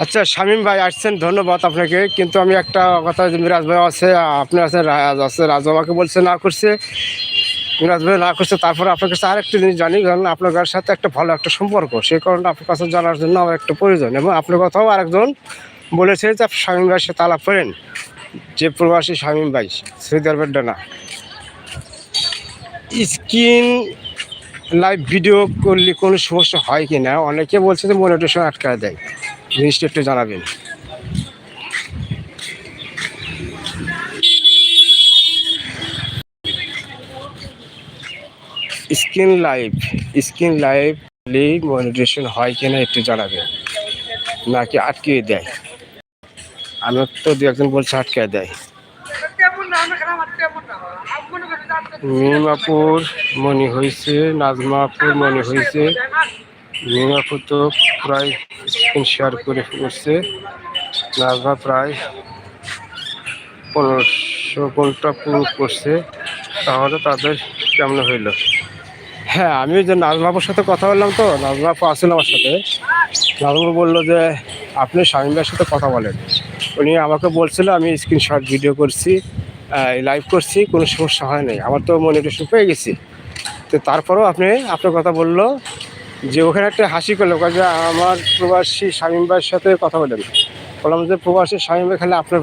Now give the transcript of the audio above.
আচ্ছা শামীম ভাই আসছেন, ধন্যবাদ আপনাকে। কিন্তু আমি একটা কথা, যে মিরাজ ভাই আছে, আপনি আছেন, রাজ আছে, রাজ আমাকে বলছে না করছে, মিরাজ ভাই না করছে। তারপরে আপনার কাছে আরেকটা জিনিস জানি, কারণ আপনার সাথে একটা ভালো একটা সম্পর্ক, সেই কারণে আপনার কাছে জানার জন্য আমার একটা প্রয়োজন। এবং আপনার কথাও আরেকজন বলেছে যে আপনি শামীম ভাইয়ের সাথে আলাপ করেন, যে প্রবাসী শামীম ভাই, সৌদি আরবের ডানা। স্ক্রিন লাইভ ভিডিও করলে কোনো সমস্যা হয় কি না, অনেকে বলছে যে মনিটেশন আটকায় দেয়, জিনিসটা একটু জানাবেন। Screen live screen live monetisation হয় কিনা একটু জানাবেন, নাকি আটকিয়ে দেয়? আমি তো দু একজন বলছে আটকিয়ে দেয়। মিমাপুর মনে হয়েছে, নাজমাপুর মনে হয়েছে। মিমাপুর তো প্রায় স্ক্রিন শেয়ার করে ফেলছে, নাজমা প্রায় 1500 ঘন্টা পূরণ করছে। তাহলে তাদের কেমন হইল? হ্যাঁ, আমি যে নাজমাপুর সাথে কথা বললাম, তো নাজমাপু আসছিল আমার সাথে। নাজমা বললো যে আপনি শামীম ভাইয়ের সাথে কথা বলেন। উনি আমাকে বলছিল, আমি স্ক্রিনশট ভিডিও করছি, লাইভ করছি, কোনো সমস্যা হয় নাই, আমার তো মনিটেশন পেয়ে গেছি। তো তারপরেও আপনার কথা বললো, যে ওখানে একটা হাসি করলো, যে আমার প্রবাসী শামীম ভাইয়ের সাথে কথা বলেন। বললাম যে প্রবাসী শামীম ভাই খালি আপনার